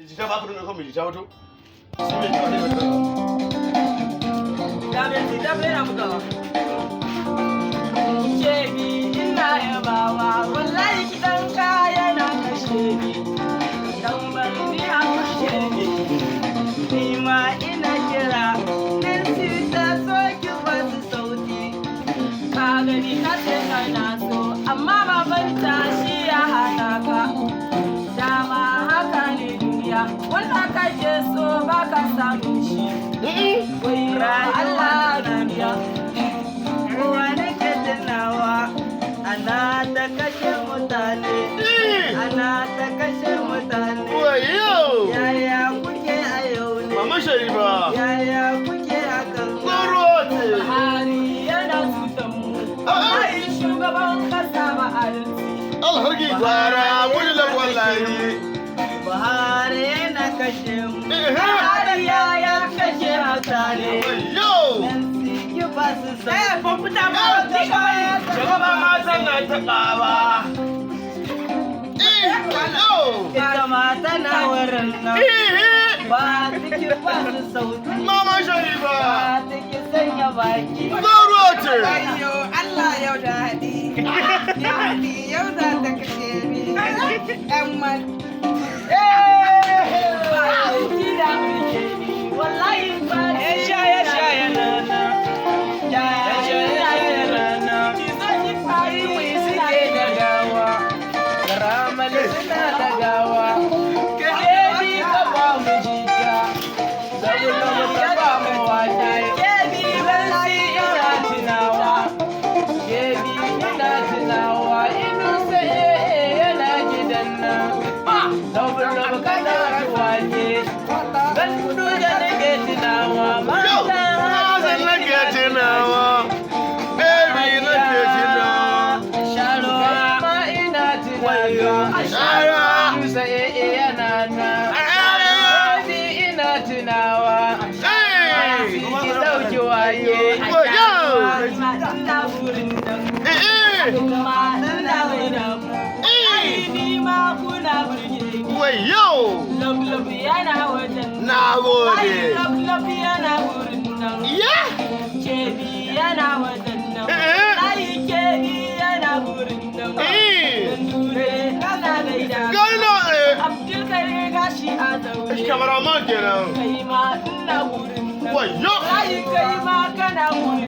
Jita ba ka dinga kan jita wato. Shi me kyau ne wato. Da me jita bai na bugawa. Shebi ina yabawa wallahi kidan kaya na kashe ni. Dan bari a kashe ni. Ni ma ina kira Nancy ta so ki basu sauti. Ka gani ka ce kana so amma babanta shi ya hana ka. Dama haka ne duniya wanda kake so baka samun shi. Wai Allah duniya. Kowa nake tunawa ana ta kashe mutane. Ana ta kashe mutane. Wayo! Yaya kuke a yau ne? Mama Sharifa. Yaya kuke a kan Gorote. Buhari yana tutan mu. Ai shugaban kasa ba adalci. Alharki gwara mun la wallahi. Buhari yana kashe mu. Buhari ya kashe mutane. Wayo! Ki ba su sai kwamfuta ba Shugaba ma tana ta ƙaba. Wayo! ita ma tana wurin nan. Ba tiki ba su sauti. Mama Sharifa. Ba tiki sanya baki. Gorote. Ayyo, Allah yau daɗi. Daɗi yau za ta kashe ni. ‘Yan man. Ba tiki da mulke ni. Wallahi ba tiki shaye nana. Shaye nana. Ai wai suke da gawa. Ramal suna da gawa. Kebi ka ba mu jita. Zabulo ka ba mu wata. Kebi bansi ina tunawa. Kebi ina tunawa. Inu sai yana gidan nan. Zabulo ka da wake. Ban kudu da nake tunawa. Yo! Mazan nake tunawa. Baby nake tunawa. Sharuwa ma ina tunawa. Shara. Musa yana nan. Baby ina tunawa. Hey! Ki dauki wake. Wayo! Ina burin nan. Eh! Kuma ina mai damu. Ai ni ma kuna burge ni. Wayo! Love yana wajen nan. Na gode. Ai love yana burin nan. Yeah! Kebi yana wajen nan. Eh. Ai kebi yana burin nan. Eh. Nure kana gaida. Gano eh! Abdul kai gashi a zaure. Kameraman kenan. Kai ma ina burin nan. Wayo! Ai kai ma kana burin